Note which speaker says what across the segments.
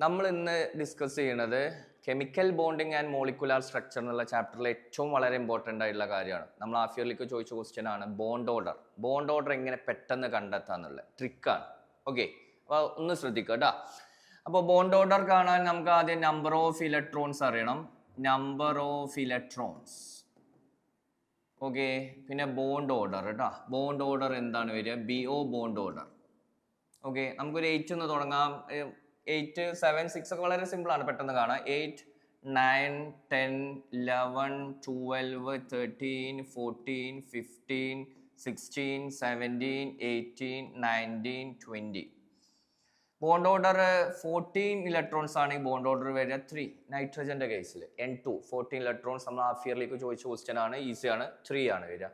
Speaker 1: നമ്മൾ ഇന്ന് ഡിസ്കസ് ചെയ്യുന്നത് chemical bonding and molecular structure എന്നുള്ള ചാപ്റ്ററിലെ ഏറ്റവും വളരെ ഇമ്പോർട്ടൻ്റ് ആയിട്ടുള്ള കാര്യമാണ്. നമ്മൾ ഹാഫ് ഇയർലിക്ക് ചോദിച്ച ക്വസ്റ്റ്യൻ ആണ് ബോണ്ട് ഓർഡർ. ബോണ്ട് ഓർഡർ എങ്ങനെ പെട്ടെന്ന് കണ്ടെത്താന്നുള്ള ട്രിക്കാണ്. ഓക്കെ, അപ്പോൾ ഒന്ന് ശ്രദ്ധിക്കുക കേട്ടോ. അപ്പോൾ ബോണ്ട് ഓർഡർ കാണാൻ നമുക്ക് ആദ്യം നമ്പർ ഓഫ് ഇലക്ട്രോൺസ് അറിയണം. Number of electrons. ഓക്കെ, പിന്നെ ബോണ്ട് ഓർഡർ കേട്ടോ. ബോണ്ട് ഓർഡർ എന്താണ് വരിക? BO bond order. ഓക്കെ, നമുക്കൊരു 8 എന്ന് തുടങ്ങാം. 8, 7, 6 ഒക്കെ വളരെ സിമ്പിൾ ആണ്, പെട്ടെന്ന് കാണാം. 8, 9, 10, 11, 12, 13, 14, 15, 16, 17, 18, 19, 20. ബോണ്ട് ഓർഡർ 14 ഇലക്ട്രോൺസ് ആണ് ഈ ബോണ്ട് ഓർഡർ വരിക 3. നൈട്രജന്റെ കേസിൽ N2 14 ഇലക്ട്രോൺസ് നമ്മൾ ഹാഫ് ഇയർലിക്ക് ചോദിച്ച ക്വസ്റ്റ്യൻ ആണ്, ഈസിയാണ്. 3 ആണ് വരിക.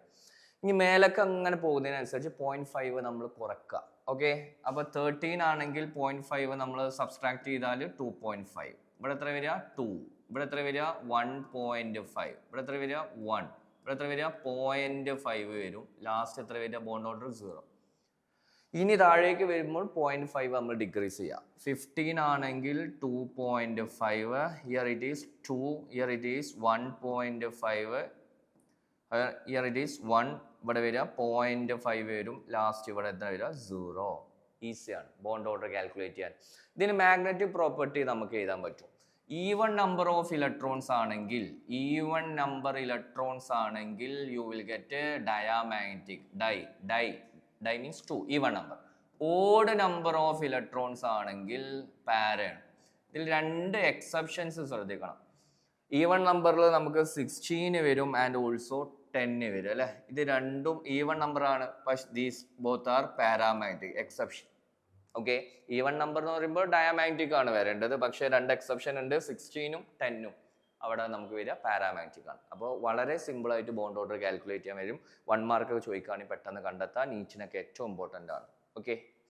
Speaker 1: ഇനി മേലൊക്കെ അങ്ങനെ പോകുന്നതിനനുസരിച്ച് 0.5 നമ്മൾ കുറക്കുക. ഓക്കെ, അപ്പോൾ 13 ആണെങ്കിൽ 0.5 നമ്മൾ സബ്സ്ട്രാക്ട് ചെയ്താൽ 2.5. ഇവിടെ എത്ര വരിക? 2. ഇവിടെ എത്ര വരിക? 1.5. ഇവിടെ എത്ര വരിക? 1. ഇവിടെ എത്ര വരിക? 0.5 വരും. ലാസ്റ്റ് എത്ര വരിക? Bond order 0. ഇനി താഴേക്ക് വരുമ്പോൾ 0.5 നമ്മൾ ഡിക്രീസ് ചെയ്യാം. 15 ആണെങ്കിൽ 2.5. Here it is 2. Here it is 1.5. Here it is 1. ഇവിടെ വരിക 0.5 വരും. ലാസ്റ്റ് ഇവിടെ എത്ര വരിക? 0. ഈസിയാണ് ബോണ്ട് ഓർഡർ കാൽക്കുലേറ്റ് ചെയ്യാൻ. ഇതിന് മാഗ്നറ്റിക് പ്രോപ്പർട്ടി നമുക്ക് എഴുതാൻ പറ്റും. ഈവൺ നമ്പർ ഓഫ് ഇലക്ട്രോൺസ് ആണെങ്കിൽ, ഈവൺ നമ്പർ ഇലക്ട്രോൺസ് ആണെങ്കിൽ you will get diamagnetic. Di means 2, even number. Odd number of electrons ആണെങ്കിൽ പാരയാണ്. ഇതിൽ 2 എക്സെപ്ഷൻസ് ശ്രദ്ധിക്കണം. ഈവൺ നമ്പറിൽ നമുക്ക് 16 വരും ആൻഡ് ഓൾസോ 10 വരും അല്ലെ. ഇത് രണ്ടും ഈവൺ നമ്പർ ആണ്, പക്ഷെ these both are paramagnetic. Exception. Okay, even number എന്ന് പറയുമ്പോൾ ഡയാമാഗ്നറ്റിക് ആണ് വരേണ്ടത്, പക്ഷെ 2 എക്സെപ്ഷൻ ഉണ്ട്. 16ഉം 10ഉം അവിടെ നമുക്ക് വരിക പാരാമാഗ്നറ്റിക് ആണ്. അപ്പോൾ വളരെ സിമ്പിൾ ആയിട്ട് ബോണ്ട് ഓർഡർ കാൽക്കുലേറ്റ് ചെയ്യാൻ വരും. 1 മാർക്ക് ചോദിക്കുകയാണെങ്കിൽ പെട്ടെന്ന് കണ്ടെത്താൻ ഈച്ചിനൊക്കെ ഏറ്റവും ഇമ്പോർട്ടൻ്റ് ആണ്. ഓക്കെ.